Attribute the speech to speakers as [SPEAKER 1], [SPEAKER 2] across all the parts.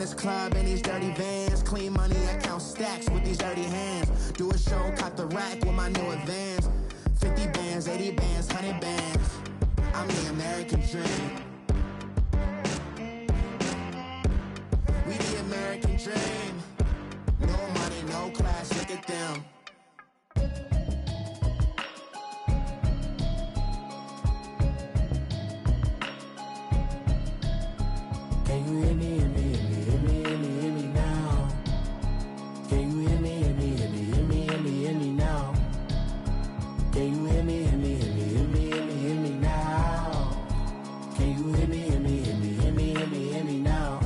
[SPEAKER 1] this club in these dirty vans. Clean money, I count stacks with these dirty hands. Do a show, cop the rack with my new advance. 50 bands, 80 bands, 100 bands. I'm the American dream. We the American dream. No money, no class, look at them. Can you hear me, hear me, hear me, hear me, hear me, hear me now? Can you hear me, hear me, hear me, hear me, hear me, hear me now? Can you hear me, hear me, hear me, hear me, hear me, hear me now? Can you hear me, hear me, hear me, hear me, hear me, hear me now?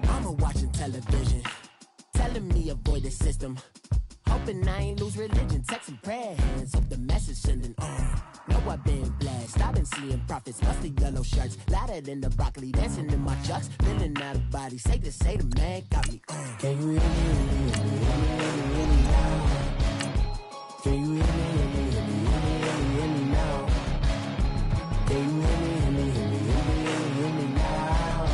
[SPEAKER 1] Mama watching television, telling me avoid the system. Hoping I ain't lose religion, texting prayer hands, hope the message sending on. Know I've been blessed, I've been seeing prophets, busted yellow shirts, louder than the broccoli, dancing in my chucks, feeling out of body, say the man got me on. Can you hear me, hear me, hear me, hear me, hear me, hear me now? Can you hear me, hear me, hear me, hear me, hear me, hear me now? Can you hear me, hear me, hear me, hear me, hear me, hear me now?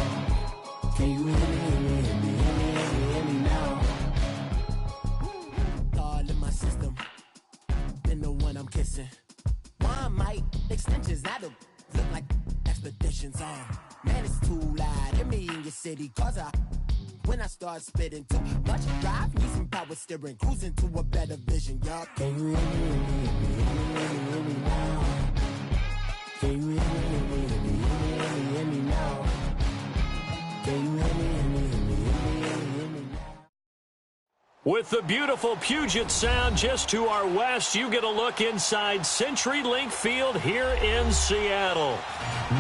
[SPEAKER 1] Can you hear me, hear me, hear me, hear me, hear me, hear me now? God in my system, been the one I'm kissing. Why might extensions that'll look like expeditions on? Man, it's too loud. Hear me in your city, cause when I start spitting too much drive, need some power steering, cruising to a better vision, y'all. Can you hear me, hear me, hear me, hear me, hear me, hear me now? Can you hear me, hear me, hear me, hear me, hear me, hear me now? Can you hear me, hear me, hear me, hear me, hear me, hear me now?
[SPEAKER 2] With the beautiful Puget Sound just to our west, you get a look inside CenturyLink Field here in Seattle.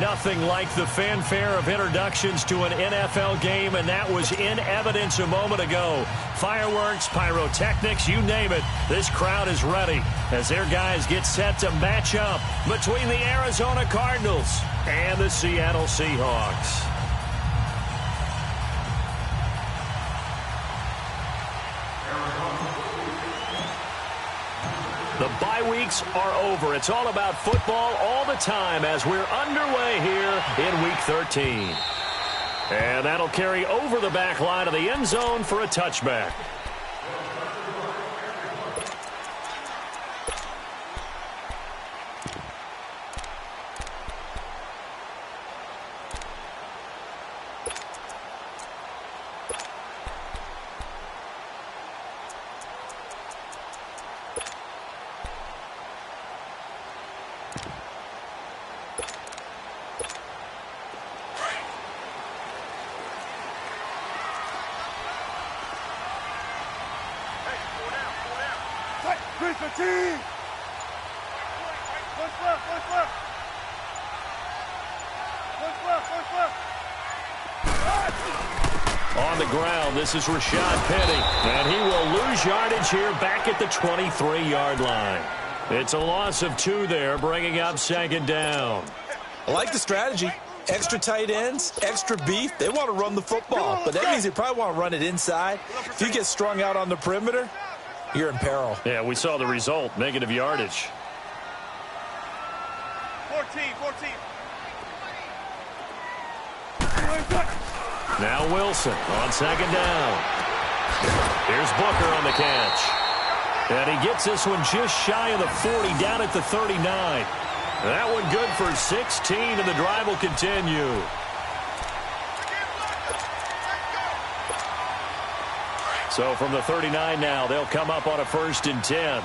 [SPEAKER 2] Nothing like the fanfare of introductions to an NFL game, and that was in evidence a moment ago. Fireworks, pyrotechnics, you name it. This crowd is ready as their guys get set to match up between the Arizona Cardinals and the Seattle Seahawks. The bye weeks are over. It's all about football all the time as we're underway here in Week 13. And that'll carry over the back line of the end zone for a touchback. On the ground, this is Rashad Penny, and he will lose yardage here back at the 23-yard line. It's a loss of 2 there, bringing up second down.
[SPEAKER 3] I like the strategy. Extra tight ends, extra beef. They want to run the football, but that means they probably want to run it inside. If you get strung out on the perimeter, you're in peril.
[SPEAKER 2] Yeah, we saw the result, negative yardage.
[SPEAKER 4] 14.
[SPEAKER 2] Now Wilson on second down. Here's Booker on the catch. And he gets this one just shy of the 40, down at the 39. That one good for 16, and the drive will continue. So from the 39 now, they'll come up on a 1st and 10.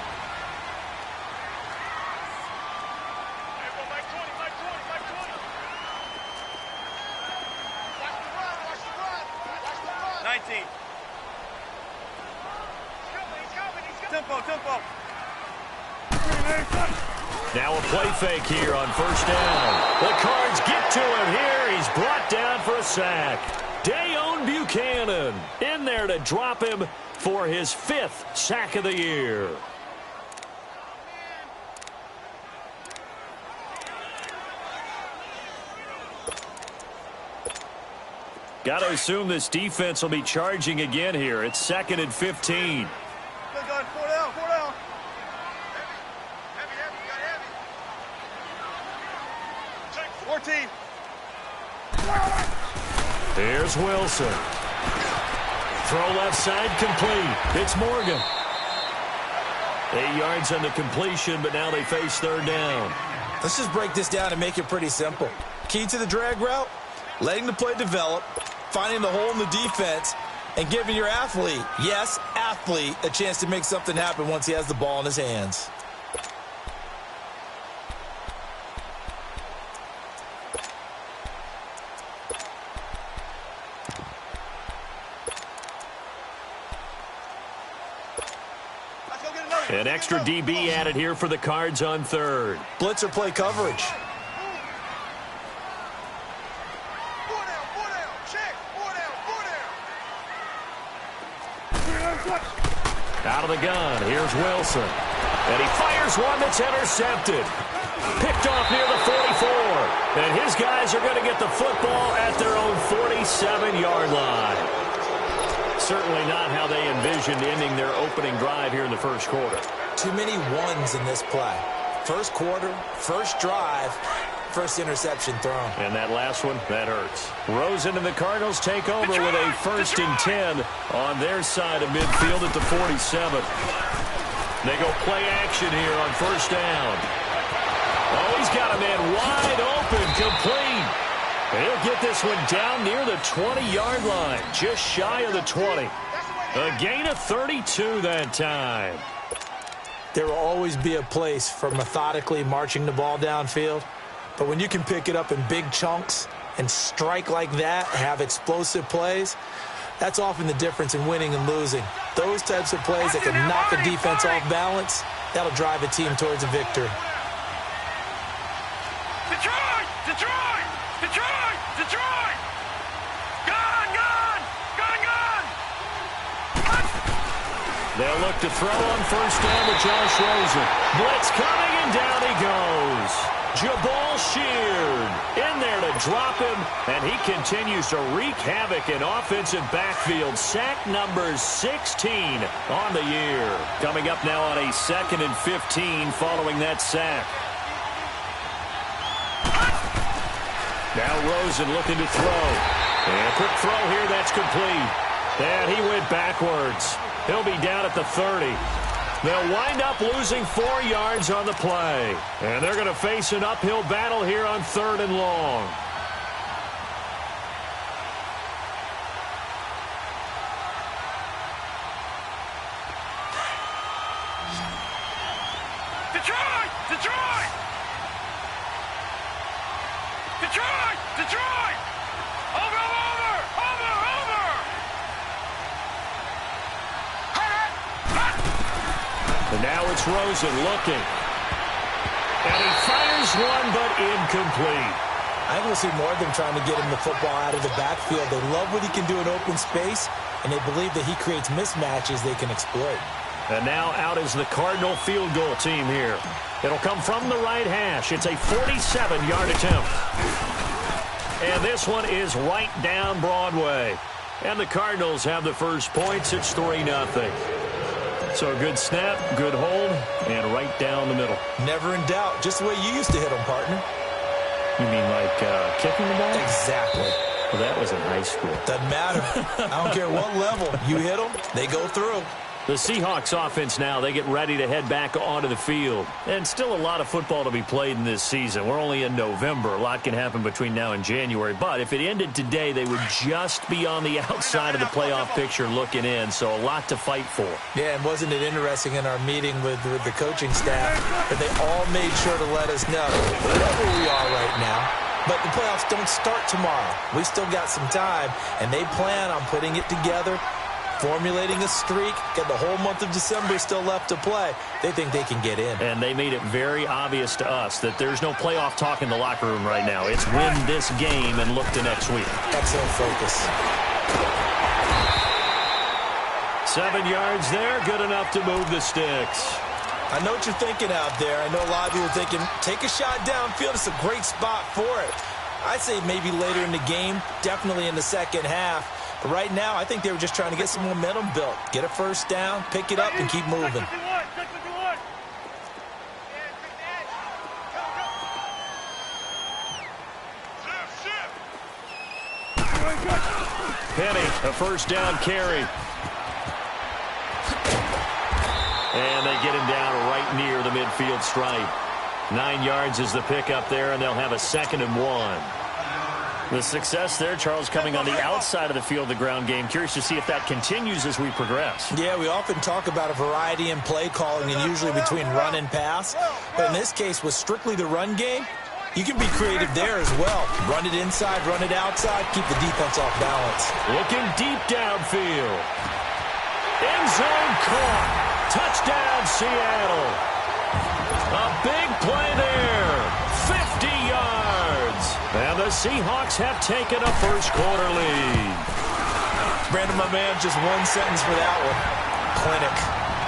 [SPEAKER 4] Tempo.
[SPEAKER 2] Now a play fake here on 1st down. The Cards get to him here. He's brought down for a sack. Dayon Buchanan in there to drop him for his 5th sack of the year. Got to assume this defense will be charging again here. It's 2nd and 15.
[SPEAKER 4] Good gun, 4 down. 14.
[SPEAKER 2] Here Here's Wilson. Throw left side complete. It's Morgan. 8 yards on the completion, but now they face third down.
[SPEAKER 3] Let's just break this down and make it pretty simple. Key to the drag route, letting the play develop, finding the hole in the defense, and giving your athlete, yes, athlete, a chance to make something happen once he has the ball in his hands.
[SPEAKER 2] An extra DB added here for the Cards on third.
[SPEAKER 3] Blitzer play coverage.
[SPEAKER 2] Out of the gun, here's Wilson. And he fires one that's intercepted. Picked off near the 44. And his guys are going to get the football at their own 47-yard line. Certainly not how they envisioned ending their opening drive here in the first quarter.
[SPEAKER 3] Too many ones in this play. First quarter, first drive, first interception thrown.
[SPEAKER 2] And that last one, that hurts. Rosen and the Cardinals take over with a 1st and 10 on their side of midfield at the 47. They go play action here on first down. Oh, he's got a man wide open, complete. He'll get this one down near the 20-yard line, just shy of the 20. A gain of 32 that time.
[SPEAKER 3] There will always be a place for methodically marching the ball downfield. But when you can pick it up in big chunks and strike like that, have explosive plays, that's often the difference in winning and losing. Those types of plays that can knock a defense off balance, that'll drive a team towards a victory.
[SPEAKER 5] Detroit! Detroit! Detroit! Detroit! Gone! Gone! Gone! Gone!
[SPEAKER 2] They'll look to throw on first down to Josh Rosen. Blitz coming, and down he goes. Jabal Sheard in there to drop him, and he continues to wreak havoc in offensive backfield. Sack number 16 on the year. Coming up now on a 2nd and 15 following that sack. Now Rosen looking to throw. And a quick throw here, that's complete. And he went backwards. He'll be down at the 30. They'll wind up losing 4 yards on the play. And they're going to face an uphill battle here on 3rd and long.
[SPEAKER 5] Detroit! Detroit! Detroit! Detroit! Over! Over! Over! Over!
[SPEAKER 2] And now it's Rosen looking. And he fires one, but incomplete.
[SPEAKER 3] I think we'll see more of them trying to get him the football out of the backfield. They love what he can do in open space, and they believe that he creates mismatches they can exploit.
[SPEAKER 2] And now out is the Cardinal field goal team here. It'll come from the right hash. It's a 47-yard attempt. And this one is right down Broadway. And the Cardinals have the first points. It's 3-0. So a good snap, good hold, and right down the middle.
[SPEAKER 3] Never in doubt. Just the way you used to hit them, partner.
[SPEAKER 2] You mean like kicking the ball?
[SPEAKER 3] Exactly.
[SPEAKER 2] Well, that was in high school.
[SPEAKER 3] Doesn't matter. I don't care what level. You hit them, they go through.
[SPEAKER 2] The Seahawks offense now, they get ready to head back onto the field. And still a lot of football to be played in this season. We're only in November. A lot can happen between now and January. But if it ended today, they would just be on the outside of the playoff picture looking in. So a lot to fight for.
[SPEAKER 3] Yeah, and wasn't it interesting in our meeting with the coaching staff that they all made sure to let us know wherever we are right now. But the playoffs don't start tomorrow. We still got some time, and they plan on putting it together, formulating a streak, got the whole month of December still left to play. They think they can get in.
[SPEAKER 2] And they made it very obvious to us that there's no playoff talk in the locker room right now. It's win this game and look to next week.
[SPEAKER 3] Excellent focus.
[SPEAKER 2] 7 yards there, good enough to move the sticks.
[SPEAKER 3] I know what you're thinking out there. I know a lot of you are thinking, take a shot downfield. It's a great spot for it. I'd say maybe later in the game, definitely in the second half. But right now, I think they were just trying to get some momentum built. Get a first down, pick it up, and keep moving.
[SPEAKER 2] Penny, a first down carry. And they get him down right near the midfield stripe. 9 yards is the pickup there, and they'll have a 2nd and 1. The success there, Charles, coming on the outside of the field, the ground game. Curious to see if that continues as we progress.
[SPEAKER 3] Yeah, we often talk about a variety in play calling and usually between run and pass. But in this case, with strictly the run game, you can be creative there as well. Run it inside, run it outside, keep the defense off balance.
[SPEAKER 2] Looking deep downfield. End zone caught. Touchdown, Seattle. A big play there. 50 yards. And the Seahawks have taken a first-quarter lead.
[SPEAKER 3] Brandon, my man, just one sentence for that one. Clinic.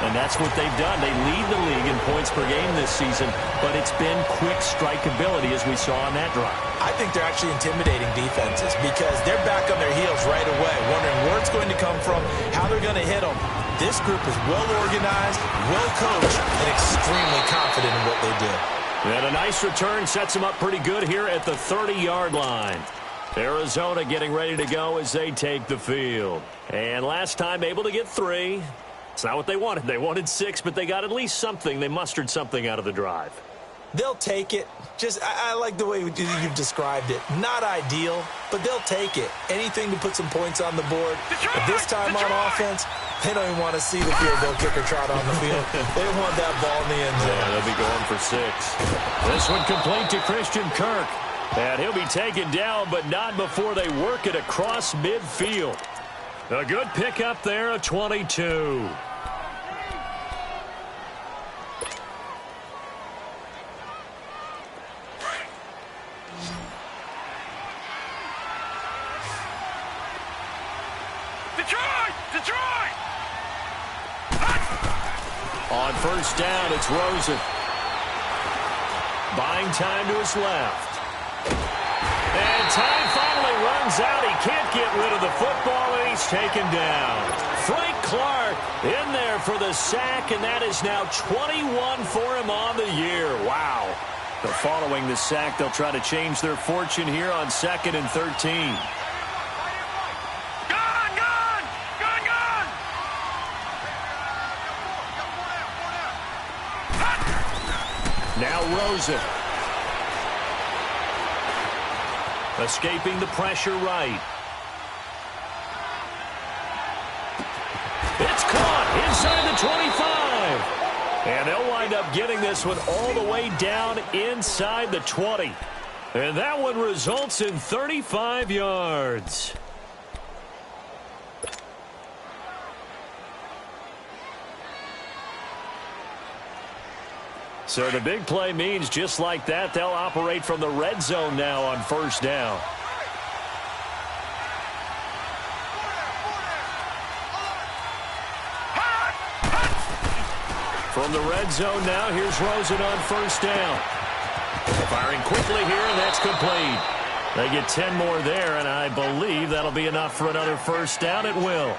[SPEAKER 2] And that's what they've done. They lead the league in points per game this season, but it's been quick strikeability as we saw on that drive.
[SPEAKER 3] I think they're actually intimidating defenses because they're back on their heels right away, wondering where it's going to come from, how they're going to hit them. This group is well-organized, well-coached, and extremely confident in what they do.
[SPEAKER 2] And a nice return sets them up pretty good here at the 30-yard line. Arizona getting ready to go as they take the field. And last time able to get 3. It's not what they wanted. They wanted 6, but they got at least something. They mustered something out of the drive.
[SPEAKER 3] They'll take it. I like the way you've described it. Not ideal, but they'll take it. Anything to put some points on the board. But this time on offense, they don't even want to see the field goal kicker trot on the field. They want that ball in the end zone.
[SPEAKER 2] Yeah, they'll be going for 6. This one complete to Christian Kirk. And he'll be taken down, but not before they work it across midfield. A good pickup there, a 22.
[SPEAKER 5] Detroit!
[SPEAKER 2] On first down, it's Rosen. Buying time to his left. And time finally runs out. He can't get rid of the football, and he's taken down. Frank Clark in there for the sack, and that is now 21 for him on the year. Wow. But following the sack, they'll try to change their fortune here on 2nd and 13. Now Rosen. Escaping the pressure right. It's caught inside the 25. And they'll wind up getting this one all the way down inside the 20. And that one results in 35 yards. So the big play means just like that, they'll operate from the red zone now on first down. From the red zone now, here's Rosen on first down. Firing quickly here, and that's complete. They get 10 more there, and I believe that'll be enough for another first down. It will.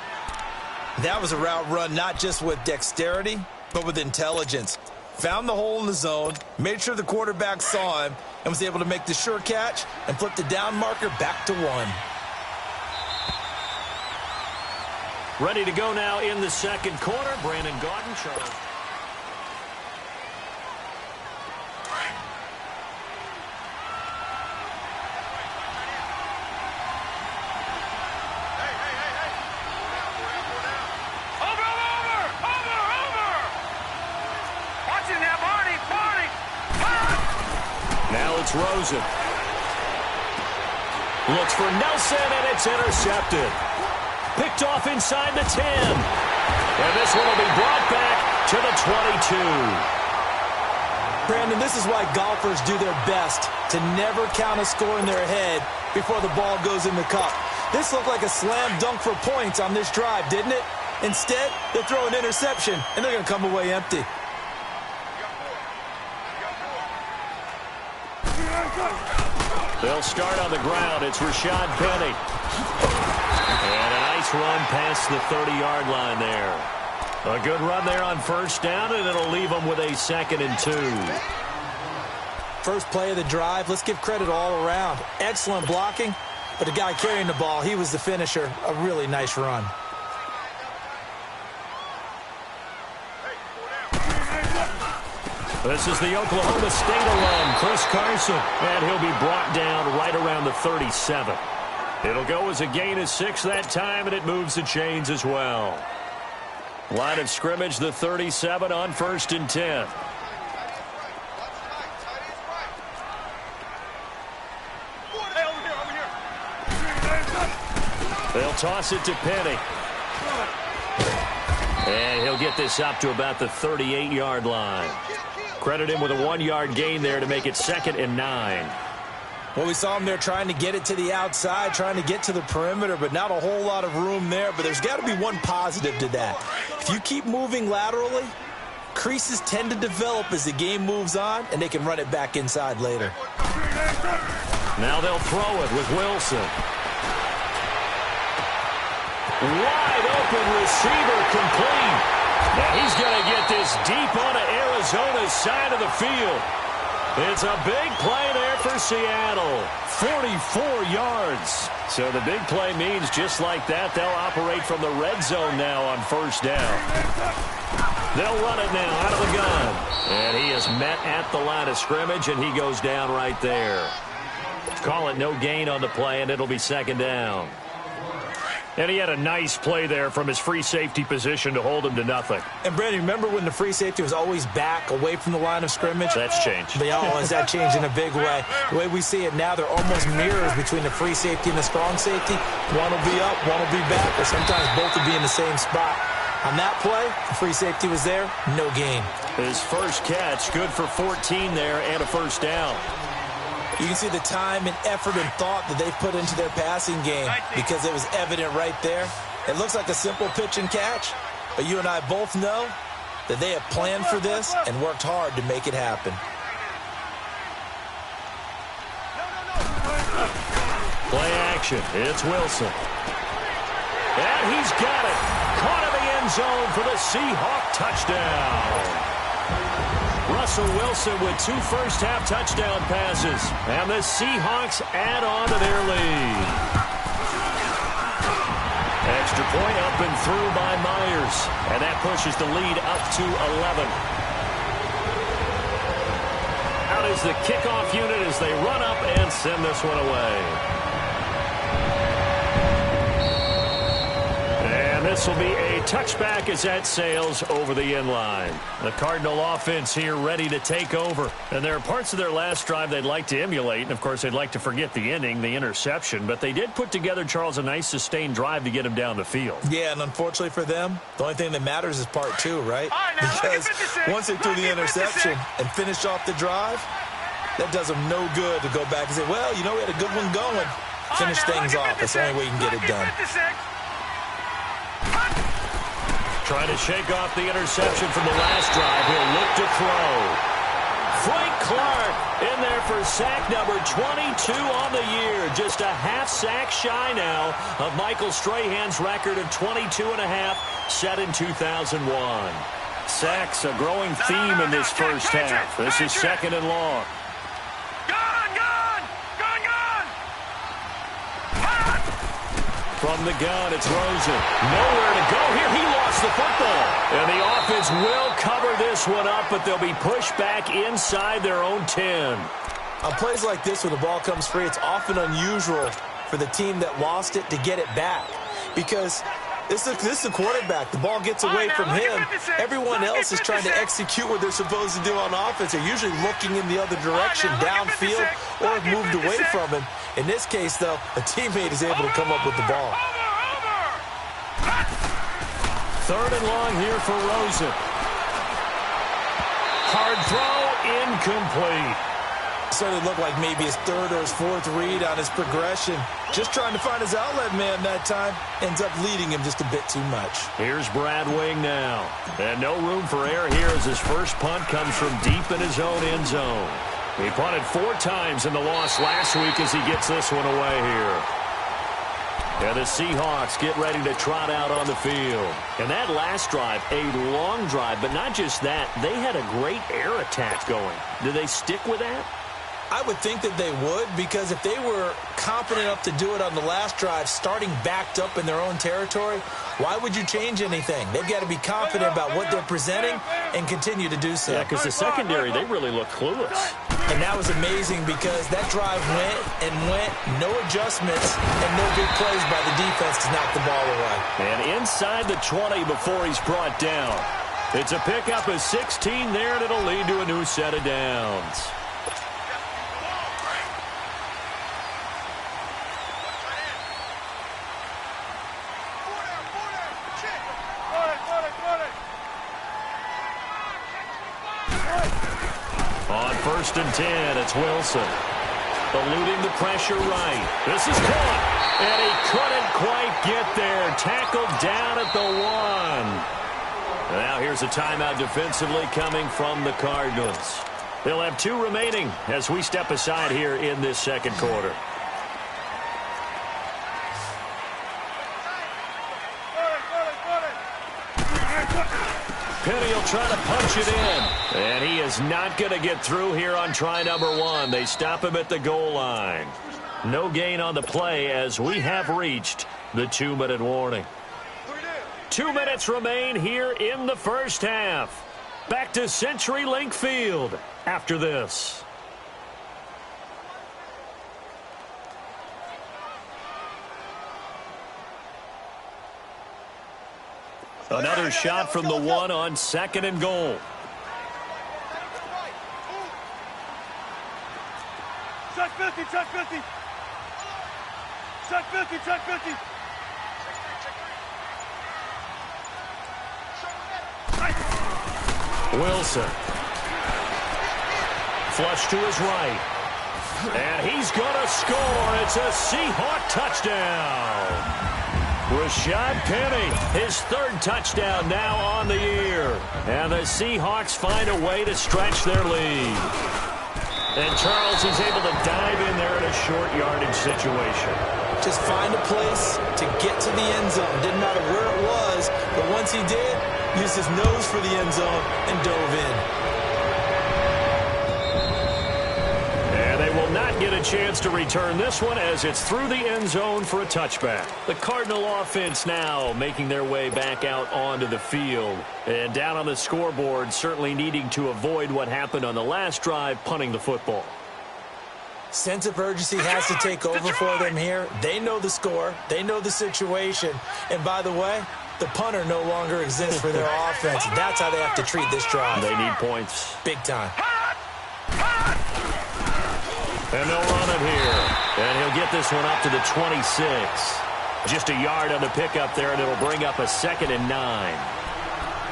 [SPEAKER 3] That was a route run not just with dexterity, but with intelligence. Found the hole in the zone, made sure the quarterback saw him, and was able to make the sure catch and flip the down marker back to 1.
[SPEAKER 2] Ready to go now in the second quarter. Brandon Gaudin, Charles. Rosen looks for Nelson, and it's intercepted. Picked off inside the 10. And this one will be brought back to the 22.
[SPEAKER 3] Brandon, this is why golfers do their best to never count a score in their head before the ball goes in the cup. This looked like a slam dunk for points on this drive, didn't it? Instead, they throw an interception, and they're going to come away empty.
[SPEAKER 2] They'll start on the ground. It's Rashad Penny. And a nice run past the 30-yard line there. A good run there on first down, and it'll leave them with a 2nd and 2.
[SPEAKER 3] First play of the drive, let's give credit all around. Excellent blocking, But the guy carrying the ball, he was the finisher. A really nice run.
[SPEAKER 2] This is the Oklahoma State alum, Chris Carson, and he'll be brought down right around the 37. It'll go as a gain of 6 that time, and it moves the chains as well. Line of scrimmage, the 37 on 1st and 10. They'll toss it to Penny. And he'll get this up to about the 38-yard line. Credit him with a 1-yard gain there to make it 2nd and 9.
[SPEAKER 3] Well, we saw him there trying to get it to the outside, trying to get to the perimeter, but not a whole lot of room there. But there's got to be one positive to that. If you keep moving laterally, creases tend to develop as the game moves on, and they can run it back inside later.
[SPEAKER 2] Now they'll throw it with Wilson. Wide open receiver complete. Now he's going to get this deep onto Arizona's side of the field. It's a big play there for Seattle. 44 yards. So the big play means just like that, they'll operate from the red zone now on 1st down. They'll run it now out of the gun. And he is met at the line of scrimmage, and he goes down right there. Call it no gain on the play, and it'll be 2nd down. And he had a nice play there from his free safety position to hold him to nothing.
[SPEAKER 3] And, Brandon, remember when the free safety was always back away from the line of scrimmage?
[SPEAKER 2] That's changed.
[SPEAKER 3] Has that changed in a big way? The way we see it now, they're almost mirrors between the free safety and the strong safety. One will be up, one will be back, or sometimes both will be in the same spot. On that play, the free safety was there, no gain.
[SPEAKER 2] His first catch, good for 14 there and a 1st down.
[SPEAKER 3] You can see the time and effort and thought that they put into their passing game because it was evident right there. It looks like a simple pitch and catch, but you and I both know that they have planned for this and worked hard to make it happen.
[SPEAKER 2] Play action. It's Wilson. And he's got it. Caught in the end zone for the Seahawk touchdown. Russell Wilson with 2 first-half touchdown passes. And the Seahawks add on to their lead. Extra point up and through by Myers. And that pushes the lead up to 11. Out is the kickoff unit as they run up and send this one away. This will be a touchback as that sails over the end line. The Cardinal offense here ready to take over. And there are parts of their last drive they'd like to emulate. And, of course, they'd like to forget the inning, the interception. But they did put together, Charles, a nice sustained drive to get him down the field.
[SPEAKER 3] Yeah, and unfortunately for them, the only thing that matters is part 2, right? Because once they threw the interception and finished off the drive, that does them no good to go back and say, well, you know, we had a good one going. Finish things off. That's the only way you can get it done.
[SPEAKER 2] Trying to shake off the interception from the last drive. He'll look to throw. Frank Clark in there for sack number 22 on the year. Just a half sack shy now of Michael Strahan's record of 22.5 set in 2001. Sacks a growing theme in this first half. This is 2nd and long. From the gun, it's Rosen. Nowhere to go here. He lost the football. And the offense will cover this one up, but they'll be pushed back inside their own 10.
[SPEAKER 3] On plays like this where the ball comes free, it's often unusual for the team that lost it to get it back. Because this is the quarterback. The ball gets away from him. Everyone else is trying to execute what they're supposed to do on offense. They're usually looking in the other direction, downfield, or have moved away from him. In this case, though, a teammate is able to come up with the ball.
[SPEAKER 2] 3rd and long here for Rosen. Hard throw, incomplete.
[SPEAKER 3] Certainly looked like maybe his 3rd or his 4th read on his progression. Just trying to find his outlet man that time. Ends up leading him just a bit too much.
[SPEAKER 2] Here's Brad Wing now. And no room for error here as his first punt comes from deep in his own end zone. He punted 4 times in the loss last week as he gets this one away here. And the Seahawks get ready to trot out on the field. And that last drive, a long drive, but not just that. They had a great air attack going. Do they stick with that?
[SPEAKER 3] I would think that they would, because if they were confident enough to do it on the last drive, starting backed up in their own territory, why would you change anything? They've got to be confident about what they're presenting and continue to do so.
[SPEAKER 2] Yeah, because the secondary, they really look clueless.
[SPEAKER 3] And that was amazing because that drive went and went, no adjustments, and no big plays by the defense to knock the ball away.
[SPEAKER 2] And inside the 20 before he's brought down. It's a pickup of 16 there, and it'll lead to a new set of downs. On 1st and 10, it's Wilson. Eluding the pressure right. This is caught. And he couldn't quite get there. Tackled down at the 1. Now here's a timeout defensively coming from the Cardinals. They'll have 2 remaining as we step aside here in this second quarter. Penny will try to punch it in. And he is not going to get through here on try number 1. They stop him at the goal line. No gain on the play as we have reached the 2-minute warning. 2 minutes remain here in the first half. Back to CenturyLink Field after this. Another shot from the 1 on 2nd and goal.
[SPEAKER 4] Check 50, check 50. Check 50, check 50.
[SPEAKER 2] Wilson. Flush to his right. And he's going to score. It's a Seahawk touchdown. Rashad Penny, his 3rd touchdown now on the year. And the Seahawks find a way to stretch their lead. And Charles is able to dive in there in a short yardage situation.
[SPEAKER 3] Just find a place to get to the end zone. Didn't matter where it was, but once he did, used his nose for the end zone and dove in.
[SPEAKER 2] And they will not get a chance to return this one as it's through the end zone for a touchback. The Cardinal offense now making their way back out onto the field. And down on the scoreboard, certainly needing to avoid what happened on the last drive, punting the football.
[SPEAKER 3] Sense of urgency has to take over for them here. They know the score. They know the situation. And by the way, the punter no longer exists for their offense. That's how they have to treat this drive.
[SPEAKER 2] They need points.
[SPEAKER 3] Big time.
[SPEAKER 2] And they'll run it here. And he'll get this one up to the 26. Just a yard on the pickup there, and it'll bring up a 2nd and 9.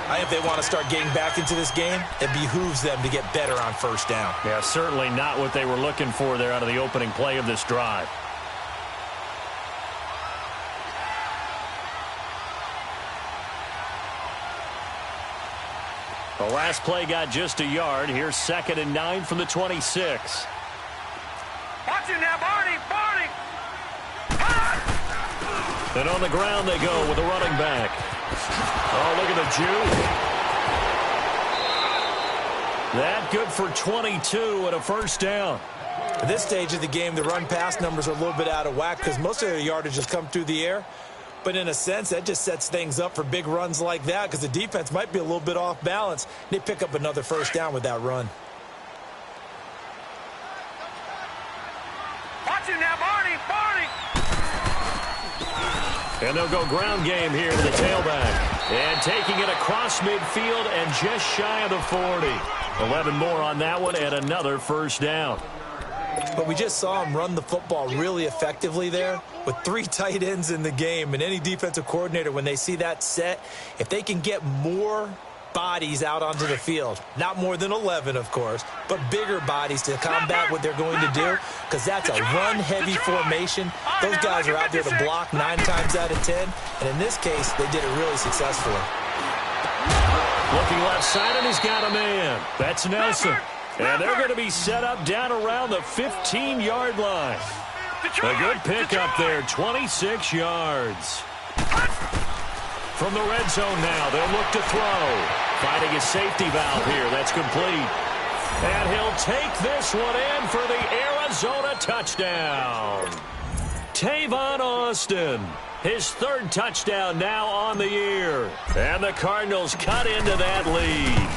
[SPEAKER 3] I think if they want to start getting back into this game, it behooves them to get better on 1st down.
[SPEAKER 2] Yeah, certainly not what they were looking for there out of the opening play of this drive. The last play got just a yard. Here's 2nd and 9 from the 26.
[SPEAKER 5] Watch it now, Barney! Barney!
[SPEAKER 2] And on the ground they go with a running back. Oh, look at the juke. That good for 22 and a 1st down.
[SPEAKER 3] At this stage of the game, the run-pass numbers are a little bit out of whack because most of their yardage has come through the air. But in a sense, that just sets things up for big runs like that because the defense might be a little bit off balance. They pick up another 1st down with that run.
[SPEAKER 5] Watch it now, Barney! Barney!
[SPEAKER 2] And they'll go ground game here to the tailback. And taking it across midfield and just shy of the 40. 11 more on that one and another 1st down.
[SPEAKER 3] But we just saw him run the football really effectively there with 3 tight ends in the game. And any defensive coordinator, when they see that set, if they can get more bodies out onto the field, not more than 11, of course, but bigger bodies to combat what they're going to do, because that's a run-heavy formation. Those guys are out there to block 9 times out of 10. And in this case, they did it really successfully.
[SPEAKER 2] Looking left side, and he's got a man. That's Nelson. And they're going to be set up down around the 15-yard line. A good pickup there, 26 yards. From the red zone now, they'll look to throw. Finding a safety valve here. That's complete. And he'll take this one in for the Arizona touchdown. Tavon Austin, his third touchdown now on the year. And the Cardinals cut into that lead.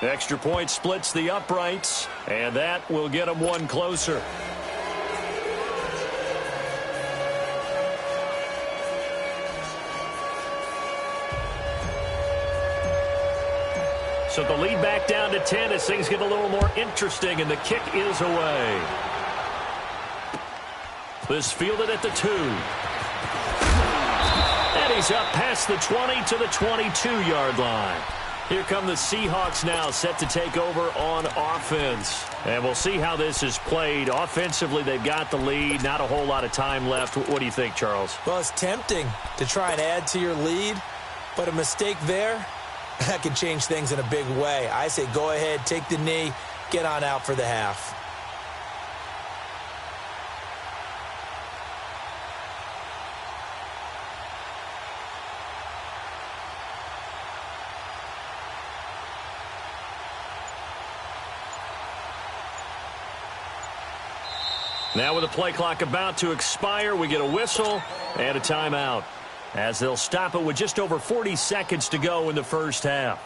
[SPEAKER 2] Extra point splits the uprights, and that will get them one closer. So the lead back down to 10 as things get a little more interesting, and the kick is away. This fielded at the 2. And he's up past the 20 to the 22-yard line. Here come the Seahawks now, set to take over on offense. And we'll see how this is played. Offensively, they've got the lead. Not a whole lot of time left. What do you think, Charles?
[SPEAKER 3] Well, it's tempting to try and add to your lead, but a mistake there, that can change things in a big way. I say go ahead, take the knee, get on out for the half.
[SPEAKER 2] Now with the play clock about to expire, we get a whistle and a timeout, as they'll stop it with just over 40 seconds to go in the first half.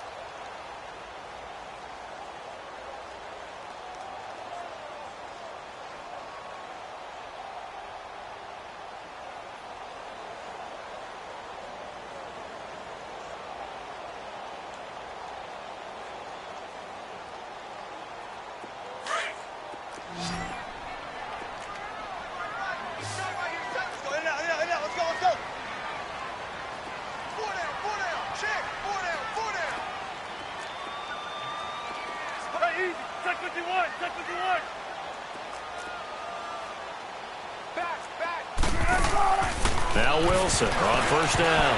[SPEAKER 2] Now Wilson on first down.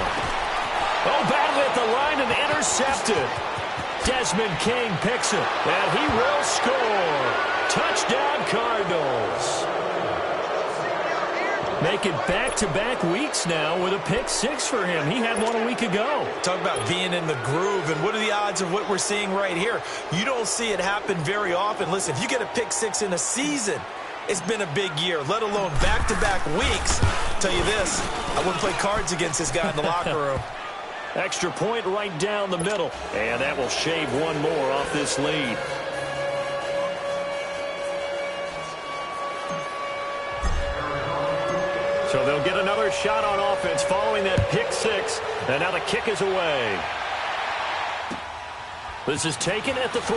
[SPEAKER 2] Oh, battle at the line and intercepted. Desmond King picks it, and he will score. Touchdown, Cardinals. Making back-to-back weeks now with a pick six for him. He had one a week ago.
[SPEAKER 3] Talk about being in the groove, and what are the odds of what we're seeing right here? You don't see it happen very often. Listen, if you get a pick six in a season, it's been a big year, let alone back-to-back weeks. Tell you this, I wouldn't play cards against this guy in the locker room.
[SPEAKER 2] Extra point right down the middle, and that will shave one more off this lead. So they'll get another shot on offense following that pick six, and now the kick is away. This is taken at the 3.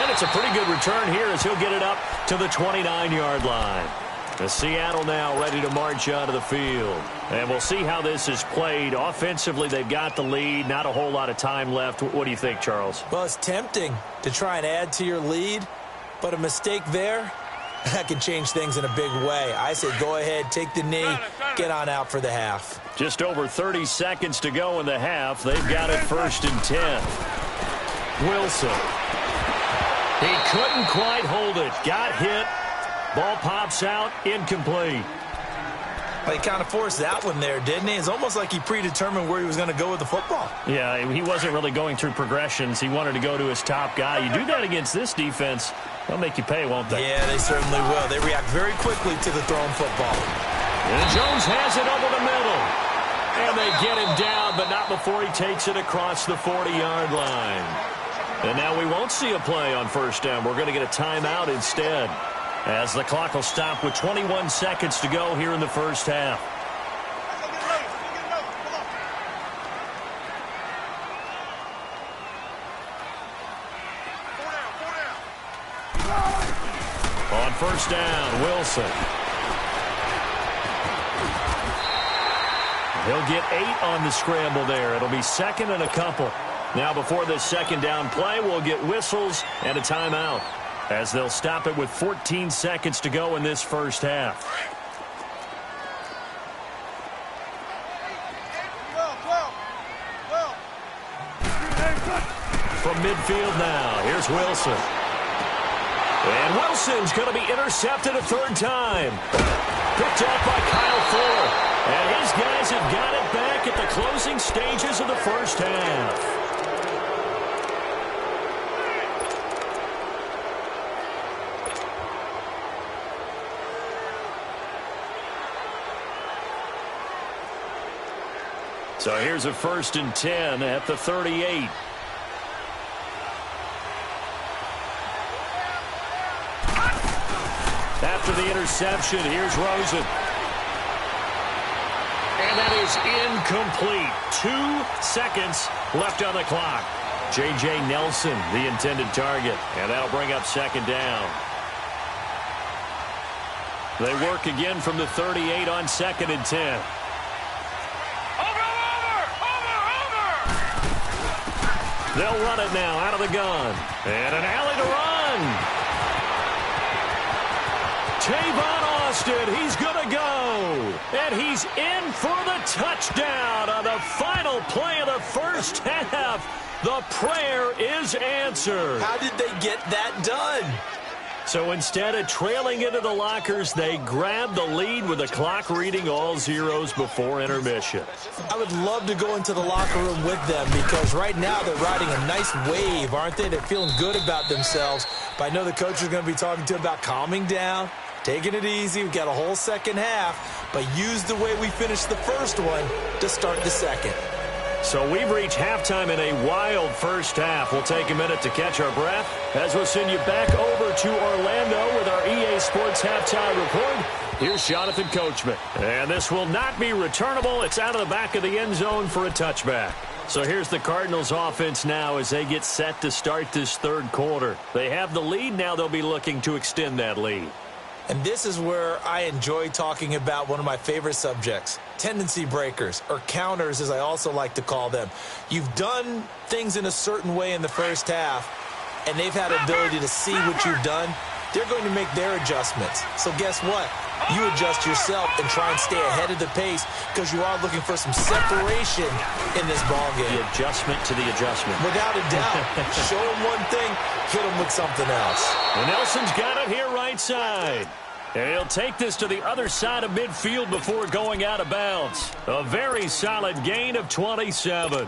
[SPEAKER 2] And it's a pretty good return here as he'll get it up to the 29-yard line. The Seattle now ready to march out of the field. And we'll see how this is played. Offensively, they've got the lead. Not a whole lot of time left. What do you think, Charles?
[SPEAKER 3] Well, it's tempting to try and add to your lead, but a mistake there, that can change things in a big way. I say go ahead, take the knee, get on out for the half.
[SPEAKER 2] Just over 30 seconds to go in the half. They've got it 1st and 10. Wilson. He couldn't quite hold it. Got hit. Ball pops out. Incomplete.
[SPEAKER 3] Well, he kind of forced that one there, didn't he? It's almost like he predetermined where he was going to go with the football.
[SPEAKER 2] Yeah, he wasn't really going through progressions. He wanted to go to his top guy. You do that against this defense, they'll make you pay, won't they?
[SPEAKER 3] Yeah, they certainly will. They react very quickly to the thrown football.
[SPEAKER 2] And Jones has it over the middle. And they get him down, but not before he takes it across the 40-yard line. And now we won't see a play on first down. We're going to get a timeout instead, as the clock will stop with 21 seconds to go here in the first half. On first down, Wilson. He'll get 8 on the scramble there. It'll be 2nd and a couple. Now before this second down play, we'll get whistles and a timeout, as they'll stop it with 14 seconds to go in this first half. From midfield now, here's Wilson. And Wilson's going to be intercepted a 3rd time. Picked off by Kyle Fuller. And his guys have got it back at the closing stages of the first half. So here's a 1st and 10 at the 38. After the interception, here's Rosen. And that is incomplete. 2 seconds left on the clock. J.J. Nelson, the intended target. And that'll bring up 2nd down. They work again from the 38 on 2nd and 10. They'll run it now out of the gun. And an alley to run. Tavon Austin, he's going to go. And he's in for the touchdown on the final play of the first half. The prayer is answered.
[SPEAKER 3] How did they get that done?
[SPEAKER 2] So instead of trailing into the lockers, they grab the lead with the clock reading all zeros before intermission.
[SPEAKER 3] I would love to go into the locker room with them because right now they're riding a nice wave, aren't they? They're feeling good about themselves. But I know the coach is going to be talking to them about calming down, taking it easy. We've got a whole second half, but use the way we finished the first one to start the second.
[SPEAKER 2] So we've reached halftime in a wild first half. We'll take a minute to catch our breath as we'll send you back over to Orlando with our EA Sports Halftime Report. Here's Jonathan Coachman. And this will not be returnable. It's out of the back of the end zone for a touchback. So here's the Cardinals offense now as they get set to start this third quarter. They have the lead. Now they'll be looking to extend that lead.
[SPEAKER 3] And this is where I enjoy talking about one of my favorite subjects, tendency breakers, or counters as I also like to call them. You've done things in a certain way in the first half, and they've had the ability to see what you've done. They're going to make their adjustments. So guess what? You adjust yourself and try and stay ahead of the pace because you are looking for some separation in this ballgame.
[SPEAKER 2] The adjustment to the adjustment.
[SPEAKER 3] Without a doubt. Show them one thing, hit them with something else.
[SPEAKER 2] And Nelson's got it here right side. And he'll take this to the other side of midfield before going out of bounds. A very solid gain of 27.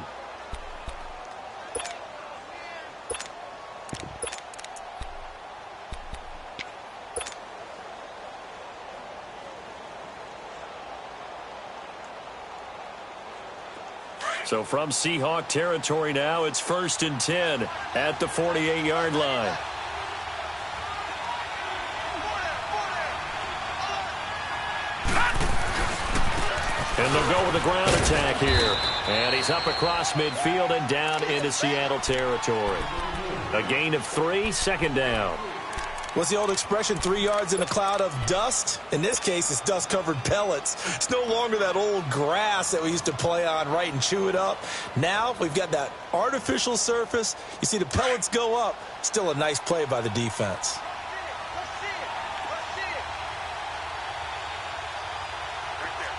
[SPEAKER 2] So from Seahawk territory now, it's 1st and 10 at the 48-yard line. And they'll go with the ground attack here. And he's up across midfield and down into Seattle territory. A gain of 3, 2nd down.
[SPEAKER 3] What's the old expression, 3 yards in a cloud of dust? In this case, it's dust-covered pellets. It's no longer that old grass that we used to play on, right, and chew it up. Now we've got that artificial surface. You see the pellets go up. Still a nice play by the defense.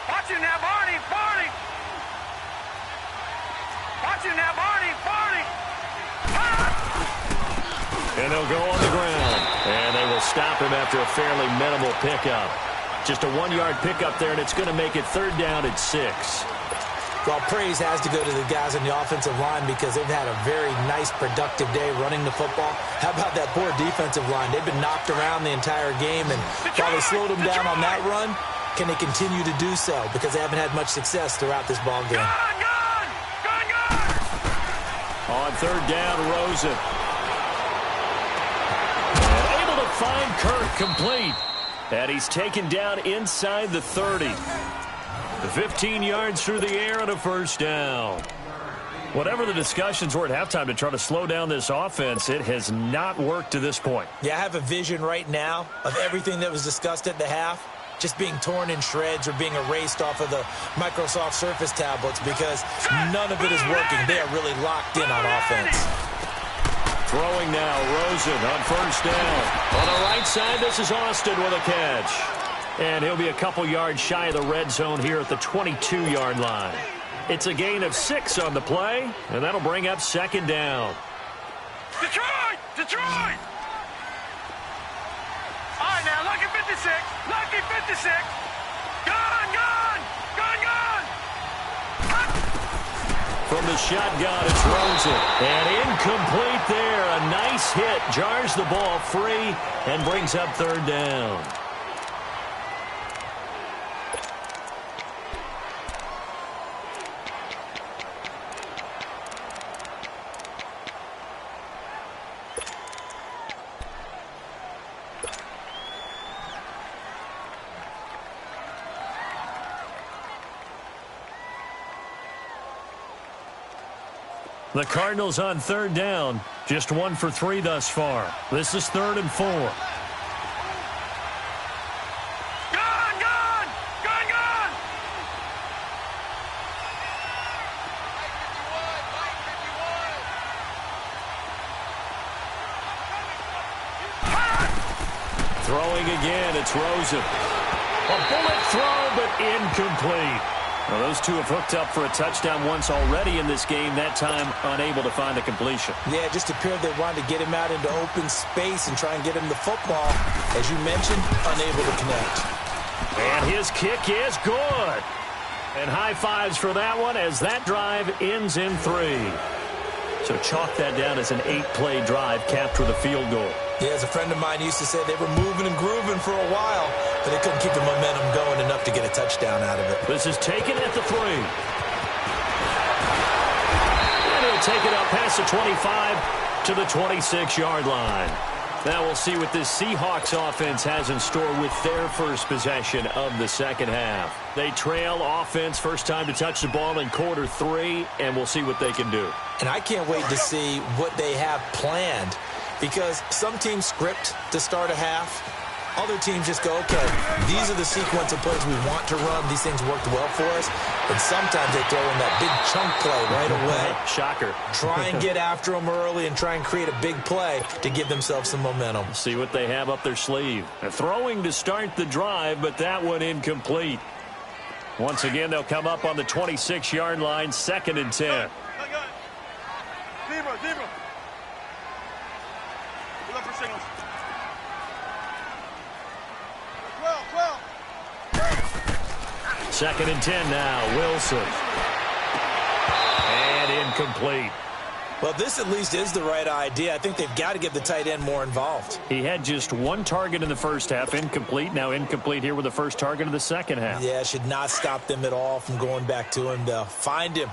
[SPEAKER 5] Watch him now, Barney, Barney. Watch him now, Barney, Barney.
[SPEAKER 2] And they'll go on the ground. And they will stop him after a fairly minimal pickup. Just a 1-yard pickup there, and it's going to make it 3rd down at 6.
[SPEAKER 3] Well, praise has to go to the guys on the offensive line because they've had a very nice, productive day running the football. How about that poor defensive line? They've been knocked around the entire game, and while they slowed them down on that run, can they continue to do so? Because they haven't had much success throughout this ball game.
[SPEAKER 2] On 3rd down, Rosen. And able to find Kirk complete. And he's taken down inside the 30. 15 yards through the air and a 1st down. Whatever the discussions were at halftime to try to slow down this offense, it has not worked to this point.
[SPEAKER 3] Yeah, I have a vision right now of everything that was discussed at the half just being torn in shreds or being erased off of the Microsoft Surface tablets because none of it is working. They are really locked in on offense.
[SPEAKER 2] Throwing now, Rosen on 1st down. On the right side, this is Austin with a catch. And he'll be a couple yards shy of the red zone here at the 22-yard line. It's a gain of 6 on the play, and that'll bring up 2nd down.
[SPEAKER 5] Detroit! Detroit! All right, now, lucky 56. Lucky 56. Gone, gone! Gone, gone!
[SPEAKER 2] From the shotgun, it's Rosen. And incomplete there. A nice hit. Jars the ball free and brings up 3rd down. The Cardinals on third down. Just 1 for 3 thus far. This is 3rd and 4.
[SPEAKER 5] Gone! Gone! Gone! Gone!
[SPEAKER 2] Throwing again, it's Rosen. A bullet throw, but incomplete. Well, those two have hooked up for a touchdown once already in this game, that time unable to find a completion.
[SPEAKER 3] Yeah, it just appeared they wanted to get him out into open space and try and get him the football. As you mentioned, unable to connect.
[SPEAKER 2] And his kick is good. And high fives for that one as that drive ends in 3. So chalk that down as an 8-play drive capped with a field goal.
[SPEAKER 3] Yeah, as a friend of mine used to say, they were moving and grooving for a while, but they couldn't keep the momentum going enough to get a touchdown out of it.
[SPEAKER 2] This is taken at the 3. And he'll take it up past the 25 to the 26-yard line. Now we'll see what this Seahawks offense has in store with their first possession of the second half. They trail offense, first time to touch the ball in quarter 3, and we'll see what they can do.
[SPEAKER 3] And I can't wait to see what they have planned, because some teams script to start a half. Other teams just go, okay, these are the sequence of plays we want to run. These things worked well for us. And sometimes they throw in that big chunk play right away.
[SPEAKER 2] Shocker.
[SPEAKER 3] Try and get after them early and try and create a big play to give themselves some momentum.
[SPEAKER 2] See what they have up their sleeve. Throwing to start the drive, but that one incomplete. Once again, they'll come up on the 26-yard line, 2nd and 10.
[SPEAKER 4] Zebra. We look for signals. 12.
[SPEAKER 2] 2nd and 10 now. Wilson. And incomplete.
[SPEAKER 3] Well, this at least is the right idea. I think they've got to get the tight end more involved.
[SPEAKER 2] He had just 1 target in the first half, incomplete. Now incomplete here with the first target of the second half.
[SPEAKER 3] Yeah, should not stop them at all from going back to him, though. Find him.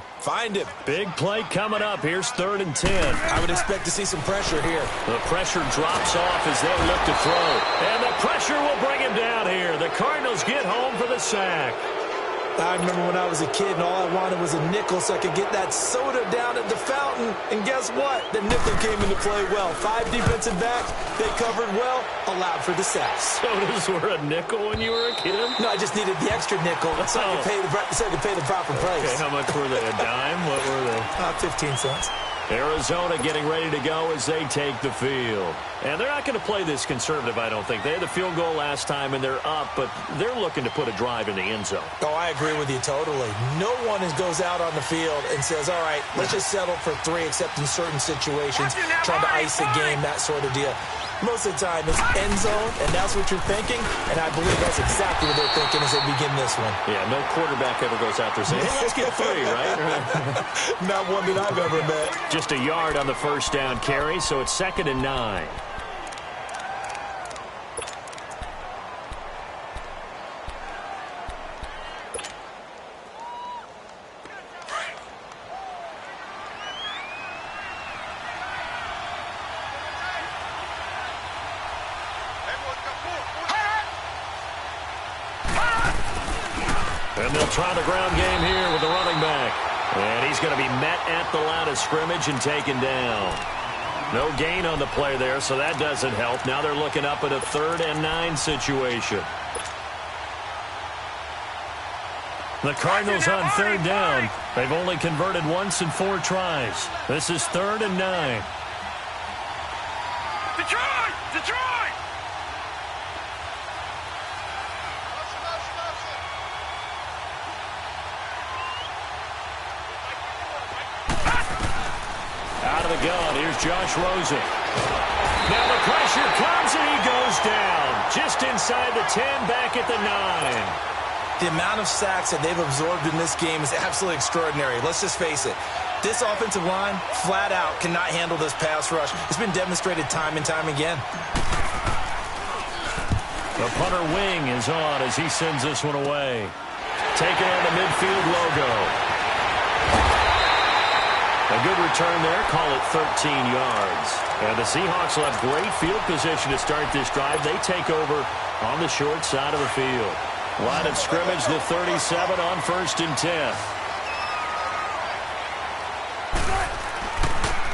[SPEAKER 2] Big play coming up. Here's 3rd and 10.
[SPEAKER 3] I would expect to see some pressure here.
[SPEAKER 2] The pressure drops off as they look to throw. And the pressure will bring him down here. The Cardinals get home for the sack.
[SPEAKER 3] I remember when I was a kid and all I wanted was a nickel so I could get that soda down at the fountain. And guess what? The nickel came into play well. 5 defensive backs, they covered well, allowed for the sacks.
[SPEAKER 2] Sodas were a nickel when you were a kid?
[SPEAKER 3] No, I just needed the extra nickel so I could pay the proper price.
[SPEAKER 2] Okay, how much were they? A dime? What were they?
[SPEAKER 3] 15 cents.
[SPEAKER 2] Arizona getting ready to go as they take the field. And they're not going to play this conservative, I don't think. They had the field goal last time, and they're up, but they're looking to put a drive in the end zone.
[SPEAKER 3] Oh, I agree with you totally. No one goes out on the field and says, all right, let's just settle for 3, except in certain situations, trying to ice a game, that sort of deal. Most of the time, it's end zone, and that's what you're thinking, and I believe that's exactly what they're thinking as they begin this one.
[SPEAKER 2] Yeah, no quarterback ever goes out there saying, hey, let's get 3, right?
[SPEAKER 3] Not one that I've ever met.
[SPEAKER 2] Just a yard on the first down carry, so it's 2nd and 9. And they'll try the ground game here with the running back. And he's going to be met at the line of scrimmage and taken down. No gain on the play there, so that doesn't help. Now they're looking up at a 3rd and 9 situation. The Cardinals on 3rd down. They've only converted once in 4 tries. This is 3rd and 9.
[SPEAKER 5] Detroit!
[SPEAKER 2] Out of the gun, here's Josh Rosen. Now the pressure comes and he goes down. Just inside the 10, back at the 9.
[SPEAKER 3] The amount of sacks that they've absorbed in this game is absolutely extraordinary. Let's just face it. This offensive line, flat out, cannot handle this pass rush. It's been demonstrated time and time again.
[SPEAKER 2] The punter wing is on as he sends this one away. Taking on the midfield logo. A good return there. Call it 13 yards. And the Seahawks will have great field position to start this drive. They take over on the short side of the field. Line of scrimmage, the 37 on 1st and 10.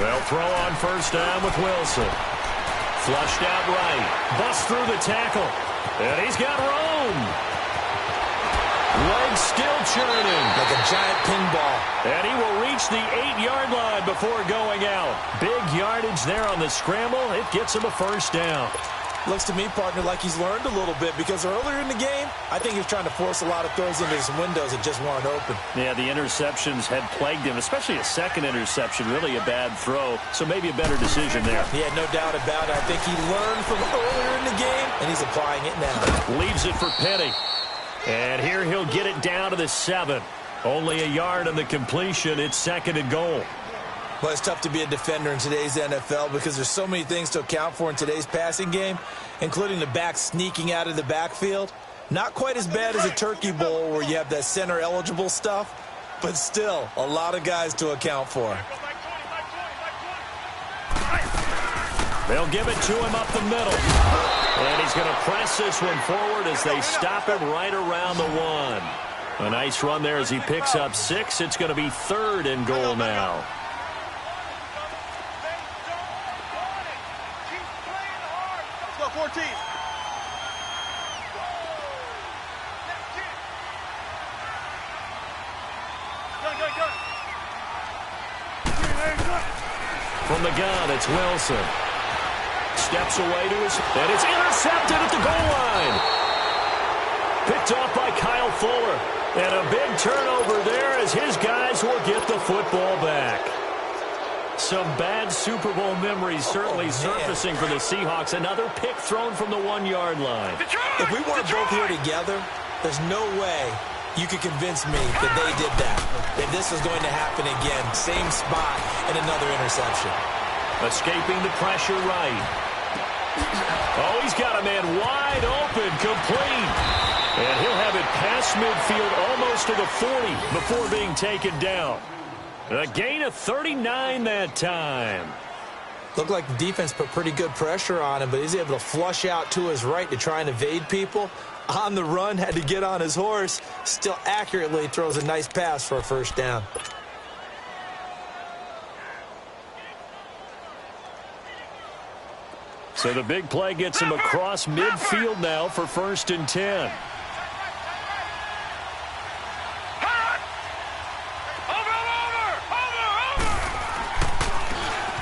[SPEAKER 2] They'll throw on first down with Wilson. Flushed out right. Busts through the tackle. And he's got room. Legs still churning.
[SPEAKER 3] Like a giant pinball.
[SPEAKER 2] And he will reach the 8-yard line before going out. Big yardage there on the scramble. It gets him a first down.
[SPEAKER 3] Looks to me, partner, like he's learned a little bit because earlier in the game, I think he's trying to force a lot of throws into some windows that just weren't open.
[SPEAKER 2] Yeah, the interceptions had plagued him, especially a second interception, really a bad throw. So maybe a better decision there.
[SPEAKER 3] Yeah, no doubt about it. I think he learned from earlier in the game, and he's applying it now.
[SPEAKER 2] Leaves it for Penny. And here he'll get it down to the 7. Only a yard on the completion. It's 2nd and goal.
[SPEAKER 3] Well, it's tough to be a defender in today's NFL because there's so many things to account for in today's passing game, including the back sneaking out of the backfield. Not quite as bad as a Turkey Bowl where you have that center-eligible stuff, but still a lot of guys to account for.
[SPEAKER 2] They'll give it to him up the middle. And he's going to press this one forward as they stop him right around the 1. A nice run there as he picks up 6. It's going to be 3rd and goal now.
[SPEAKER 4] Let's go, 14.
[SPEAKER 2] From the gun, it's Wilson. Steps away to his, and it's intercepted at the goal line. Picked off by Kyle Fuller. And a big turnover there as his guys will get the football back. Some bad Super Bowl memories certainly surfacing for the Seahawks. Another pick thrown from the 1-yard line.
[SPEAKER 3] If we weren't both here together, there's no way you could convince me that they did that. That this was going to happen again. Same spot and another interception.
[SPEAKER 2] Escaping the pressure right. Oh, he's got a man wide open, complete. And he'll have it past midfield almost to the 40 before being taken down. A gain of 39 that time.
[SPEAKER 3] Looked like the defense put pretty good pressure on him, but he's able to flush out to his right to try and evade people. On the run, had to get on his horse. Still accurately throws a nice pass for a first down.
[SPEAKER 2] So the big play gets him across midfield now for 1st and 10.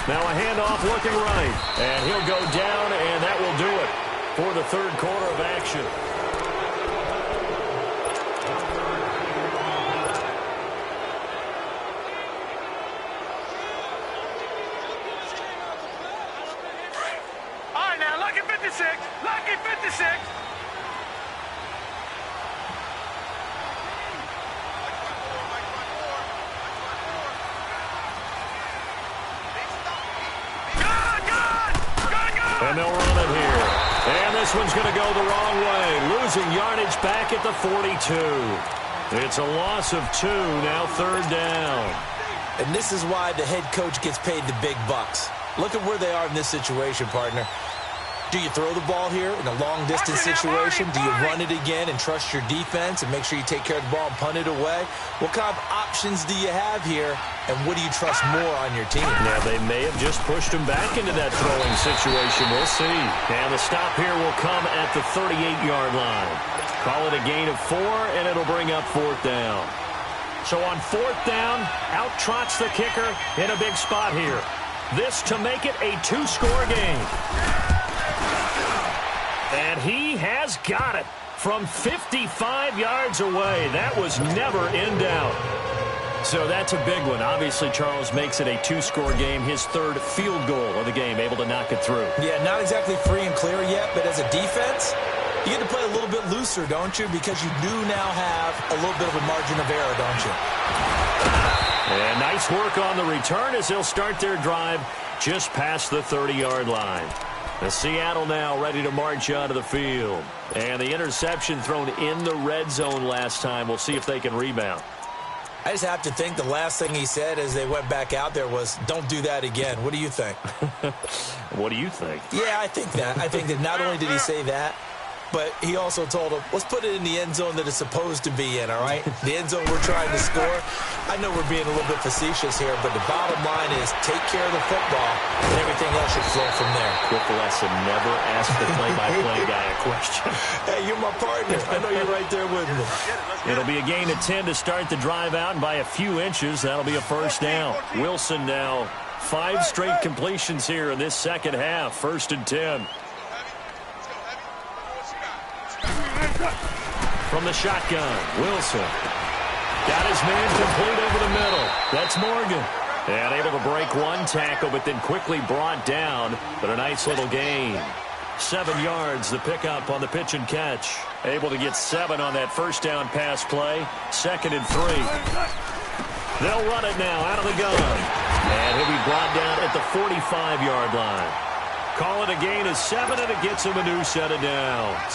[SPEAKER 2] Now a handoff looking right. And he'll go down, and that will do it for the 3rd quarter of action.
[SPEAKER 5] All right, now, lucky 56. Lucky 56.
[SPEAKER 2] And they'll run it here. And this one's going to go the wrong way. Losing yardage back at the 42. It's a loss of 2, now 3rd down.
[SPEAKER 3] And this is why the head coach gets paid the big bucks. Look at where they are in this situation, partner. Do you throw the ball here in a long-distance situation? Do you run it again and trust your defense and make sure you take care of the ball and punt it away? What kind of options do you have here, and what do you trust more on your team?
[SPEAKER 2] Now, they may have just pushed him back into that throwing situation. We'll see. And the stop here will come at the 38-yard line. Call it a gain of 4, and it'll bring up 4th down. So on 4th down, out trots the kicker in a big spot here. This to make it a 2-score game. And he has got it from 55 yards away. That was never in doubt. So that's a big one. Obviously, Charles makes it a 2-score game, his 3rd field goal of the game, able to knock it through.
[SPEAKER 3] Yeah, not exactly free and clear yet, but as a defense, you get to play a little bit looser, don't you? Because you do now have a little bit of a margin of error, don't you?
[SPEAKER 2] And nice work on the return as they'll start their drive just past the 30-yard line. The Seattle now ready to march onto the field. And the interception thrown in the red zone last time. We'll see if they can rebound.
[SPEAKER 3] I just have to think the last thing he said as they went back out there was, don't do that again. What do you think?
[SPEAKER 2] What do you think?
[SPEAKER 3] Yeah, I think that. I think that not only did he say that, but he also told him, let's put it in the end zone that it's supposed to be in, all right? The end zone we're trying to score. I know we're being a little bit facetious here, but the bottom line is take care of the football, and everything else should flow from there.
[SPEAKER 2] Quick lesson, never ask the play-by-play guy a question.
[SPEAKER 3] Hey, you're my partner. I know you're right there with me.
[SPEAKER 2] It'll be a gain of 10 to start the drive out, and by a few inches, that'll be a first down. Wilson now 5 straight completions here in this second half. 1st and 10. From the shotgun, Wilson. Got his man complete over the middle. That's Morgan. And able to break one tackle, but then quickly brought down. But a nice little gain. 7 yards, the pickup on the pitch and catch. Able to get 7 on that first down pass play. 2nd and 3. They'll run it now out of the gun. And he'll be brought down at the 45-yard line. Call it a gain of 7, and it gets him a new set of downs.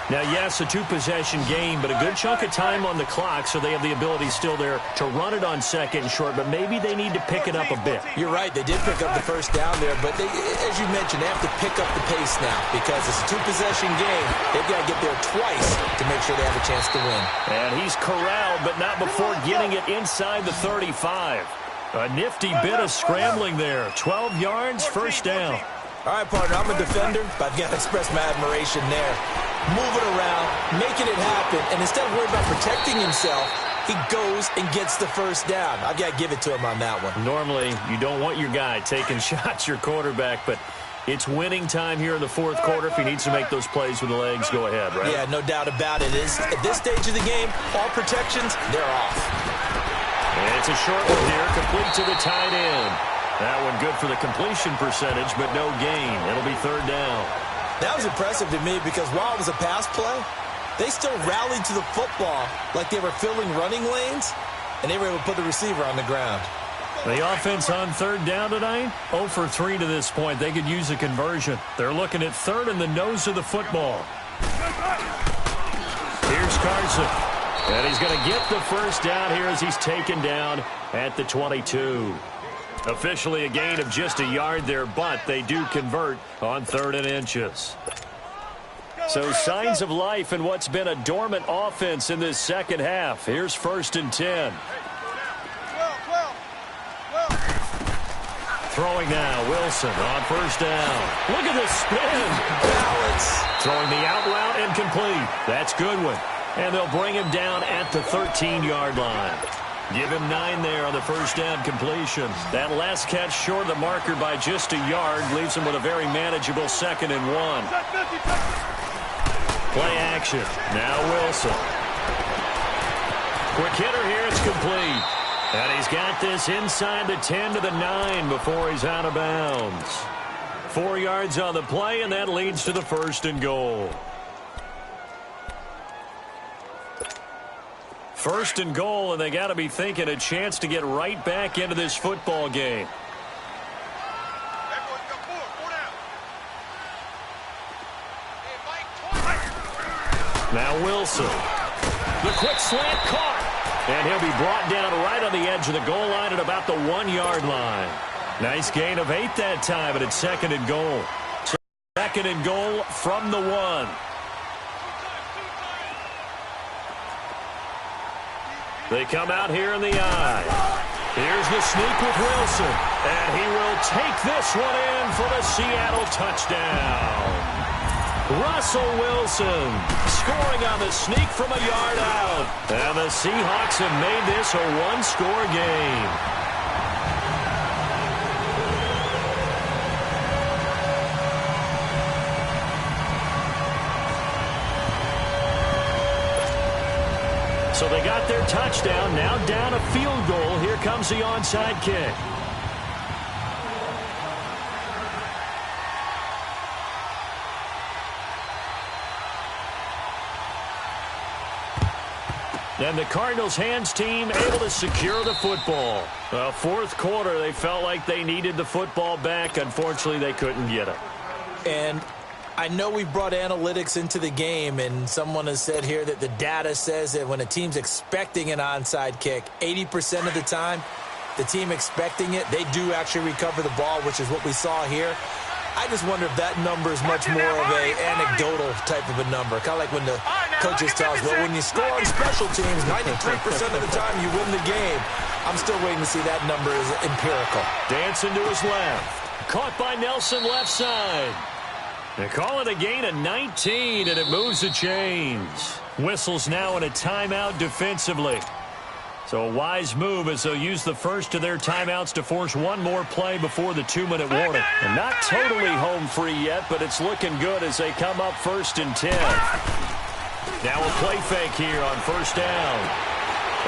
[SPEAKER 2] Now, yes, a 2-possession game, but a good chunk of time on the clock, so they have the ability still there to run it on 2nd and short, but maybe they need to pick it up a bit.
[SPEAKER 3] You're right. They did pick up the first down there, but they, as you mentioned, they have to pick up the pace now because it's a 2-possession game. They've got to get there twice to make sure they have a chance to win.
[SPEAKER 2] And he's corralled, but not before getting it inside the 35. A nifty bit of scrambling there. 12 yards, first down.
[SPEAKER 3] All right, partner, I'm a defender, but I've got to express my admiration there. Moving around, making it happen, and instead of worrying about protecting himself, he goes and gets the first down. I've got to give it to him on that one.
[SPEAKER 2] Normally, you don't want your guy taking shots, your quarterback, but it's winning time here in the 4th quarter. If he needs to make those plays with the legs, go ahead, right?
[SPEAKER 3] Yeah, no doubt about it. At this stage of the game, all protections, they're off.
[SPEAKER 2] And it's a short one here, complete to the tight end. That one good for the completion percentage, but no gain. It'll be 3rd down.
[SPEAKER 3] That was impressive to me because while it was a pass play, they still rallied to the football like they were filling running lanes, and they were able to put the receiver on the ground.
[SPEAKER 2] The offense on 3rd down tonight, 0 for 3 to this point. They could use a conversion. They're looking at 3rd and the nose of the football. Here's Carson. And he's going to get the first down here as he's taken down at the 22. Officially a gain of just a yard there, but they do convert on 3rd and inches. So signs of life in what's been a dormant offense in this second half. Here's 1st and 10. Throwing now, Wilson on 1st down. Look at the spin.
[SPEAKER 3] Balance.
[SPEAKER 2] Throwing the out route and complete. That's Goodwin. And they'll bring him down at the 13-yard line. Give him 9 there on the first down completion. That last catch short of the marker by just a yard leaves him with a very manageable 2nd and 1. Play action. Now Wilson. Quick hitter here. It's complete. And he's got this inside the 10 to the 9 before he's out of bounds. 4 yards on the play, and that leads to the 1st and goal. 1st and goal, and they got to be thinking a chance to get right back into this football game. Now Wilson. The quick slant caught. And he'll be brought down right on the edge of the goal line at about the 1-yard line. Nice gain of 8 that time, but it's 2nd and goal. So 2nd and goal from the 1. They come out here in the eye. Here's the sneak with Wilson. And he will take this one in for the Seattle touchdown. Russell Wilson scoring on the sneak from a yard out. And the Seahawks have made this a 1-score game. So they got their touchdown, now down a field goal. Here comes the onside kick. And the Cardinals' hands team able to secure the football. 4th quarter, they felt like they needed the football back. Unfortunately, they couldn't get it.
[SPEAKER 3] And I know we've brought analytics into the game, and someone has said here that the data says that when a team's expecting an onside kick, 80% of the time, the team expecting it, they do actually recover the ball, which is what we saw here. I just wonder if that number is much more of a anecdotal type of a number. Kind of like when the coaches tell us, well, when you score on special teams, 93% of the time you win the game. I'm still waiting to see that number is empirical.
[SPEAKER 2] Dancing to his left. Caught by Nelson left side. They call it a gain of 19, and it moves the chains. Whistles now in a timeout defensively. So a wise move as they'll use the first of their timeouts to force one more play before the 2-minute warning. And not totally home free yet, but it's looking good as they come up 1st and 10. Now a play fake here on 1st down.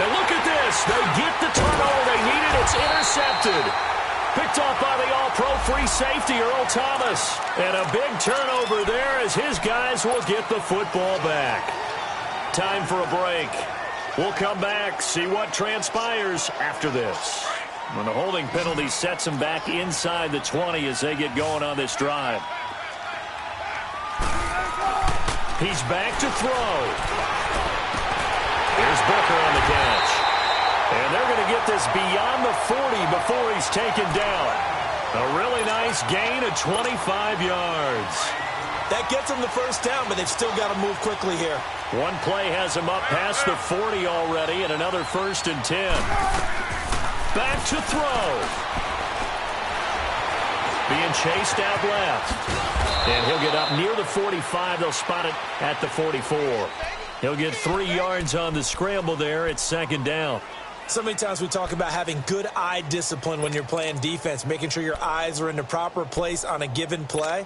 [SPEAKER 2] And look at this. They get the turnover they needed. It's intercepted. Picked off by the all-pro free safety, Earl Thomas. And a big turnover there as his guys will get the football back. Time for a break. We'll come back, see what transpires after this. When the holding penalty sets them back inside the 20 as they get going on this drive. He's back to throw. Here's Booker on the catch. And they're going to get this beyond the 40 before he's taken down. A really nice gain of 25 yards.
[SPEAKER 3] That gets them the first down, but they've still got to move quickly here.
[SPEAKER 2] One play has them up past the 40 already, and another 1st and 10. Back to throw. Being chased out left. And he'll get up near the 45. They'll spot it at the 44. He'll get 3 yards on the scramble there. It's 2nd down.
[SPEAKER 3] So many times we talk about having good eye discipline when you're playing defense, making sure your eyes are in the proper place on a given play.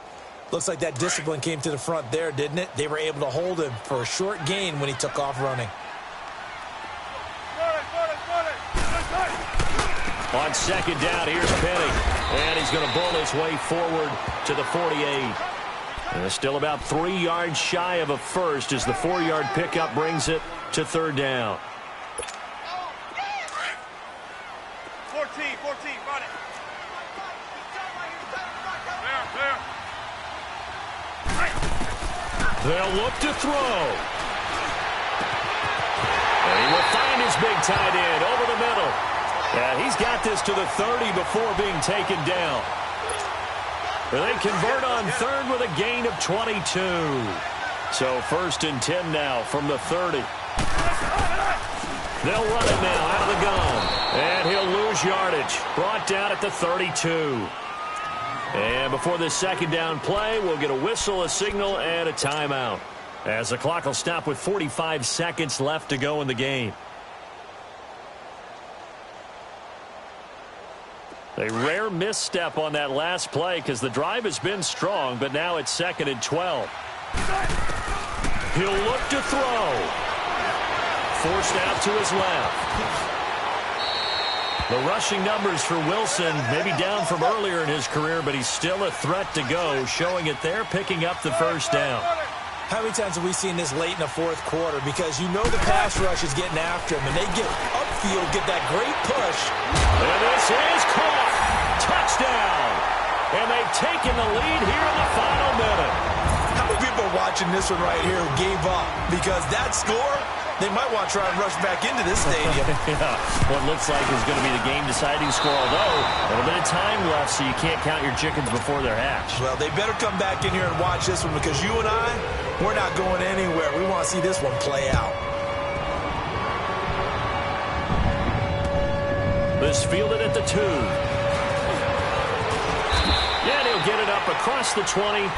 [SPEAKER 3] Looks like that discipline came to the front there, didn't it? They were able to hold him for a short gain when he took off running.
[SPEAKER 2] On 2nd down, here's Penny. And he's going to bull his way forward to the 48. And still about 3 yards shy of a first as the 4-yard pickup brings it to 3rd down.
[SPEAKER 4] 14, run it. There.
[SPEAKER 2] They'll look to throw. And he will find his big tight end over the middle. And he's got this to the 30 before being taken down. They convert on 3rd with a gain of 22. So 1st and 10 now from the 30. They'll run it now out of the gun. And he'll lose yardage. Brought down at the 32. And before this 2nd down play, we'll get a whistle, a signal, and a timeout. As the clock will stop with 45 seconds left to go in the game. A rare misstep on that last play because the drive has been strong, but now it's 2nd and 12. He'll look to throw. Forced out to his left. The rushing numbers for Wilson, maybe down from earlier in his career, but he's still a threat to go, showing it there, picking up the 1st down.
[SPEAKER 3] How many times have we seen this late in the 4th quarter? Because you know the pass rush is getting after him, and they get upfield, get that great push.
[SPEAKER 2] And this is caught. Touchdown. And they've taken the lead here in the final minute.
[SPEAKER 3] How many people are watching this one right here who gave up? Because that score, they might want to try and rush back into this stadium.
[SPEAKER 2] Yeah, what looks like is going to be the game-deciding score, although a little bit of time left, so you can't count your chickens before they're hatched.
[SPEAKER 3] Well, they better come back in here and watch this one because you and I, we're not going anywhere. We want to see this one play out.
[SPEAKER 2] This fielded at the 2. And he'll get it up across the 20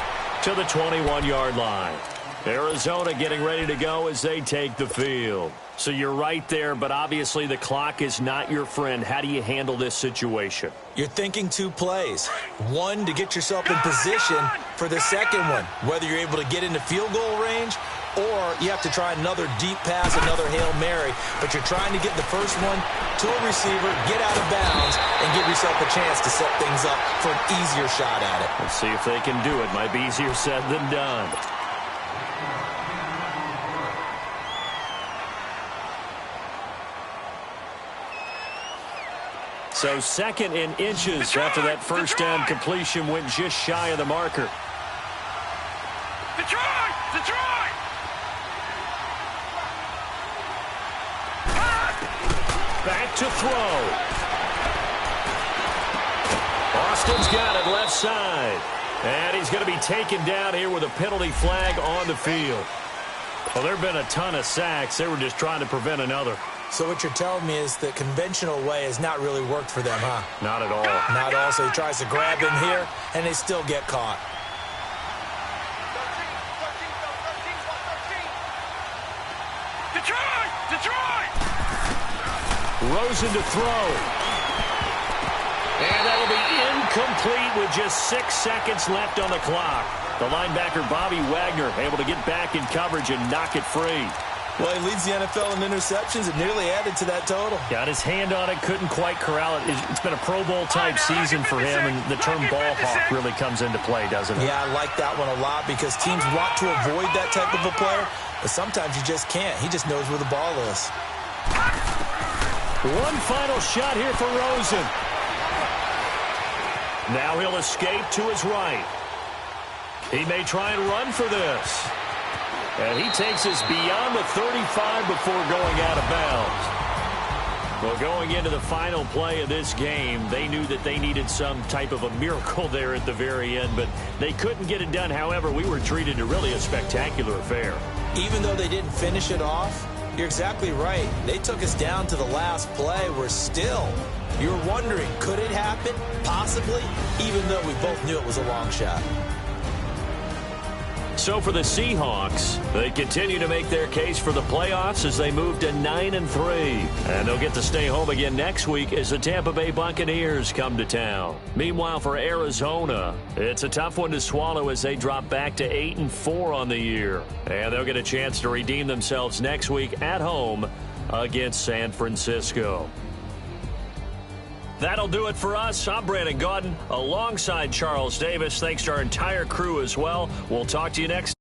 [SPEAKER 2] to the 21-yard line. Arizona getting ready to go as they take the field. So you're right there, but obviously the clock is not your friend. How do you handle this situation?
[SPEAKER 3] You're thinking 2 plays. One, to get yourself in position for the second one, whether you're able to get into field goal range or you have to try another deep pass, another Hail Mary. But you're trying to get the first one to a receiver, get out of bounds, and give yourself a chance to set things up for an easier shot at it.
[SPEAKER 2] Let's see if they can do it. Might be easier said than done. So 2nd and inches after that 1st down completion went just shy of the marker.
[SPEAKER 5] Detroit!
[SPEAKER 2] Back to throw. Austin's got it left side. And he's going to be taken down here with a penalty flag on the field. Well, there have been a ton of sacks. They were just trying to prevent another.
[SPEAKER 3] So what you're telling me is the conventional way has not really worked for them, huh?
[SPEAKER 2] Not at all.
[SPEAKER 3] Not all. So he tries to grab him here, and they still get caught.
[SPEAKER 5] Detroit!
[SPEAKER 2] Rosen to throw. And that'll be incomplete with just 6 seconds left on the clock. The linebacker, Bobby Wagner, able to get back in coverage and knock it free.
[SPEAKER 3] Well, he leads the NFL in interceptions and nearly added to that total.
[SPEAKER 2] Got his hand on it, couldn't quite corral it. It's been a Pro Bowl-type season for him, and the term ball hawk really comes into play, doesn't it?
[SPEAKER 3] Yeah, I like that one a lot because teams want to avoid that type of a player, but sometimes you just can't. He just knows where the ball is.
[SPEAKER 2] One final shot here for Rosen. Now he'll escape to his right. He may try and run for this. And he takes us beyond the 35 before going out of bounds. Well, going into the final play of this game, they knew that they needed some type of a miracle there at the very end, but they couldn't get it done. However, we were treated to really a spectacular affair.
[SPEAKER 3] Even though they didn't finish it off, you're exactly right. They took us down to the last play. We're still, you're wondering, could it happen? Possibly, even though we both knew it was a long shot.
[SPEAKER 2] So for the Seahawks, they continue to make their case for the playoffs as they move to 9-3. And they'll get to stay home again next week as the Tampa Bay Buccaneers come to town. Meanwhile, for Arizona, it's a tough one to swallow as they drop back to 8-4 on the year. And they'll get a chance to redeem themselves next week at home against San Francisco. That'll do it for us. I'm Brandon Gaudin alongside Charles Davis. Thanks to our entire crew as well. We'll talk to you next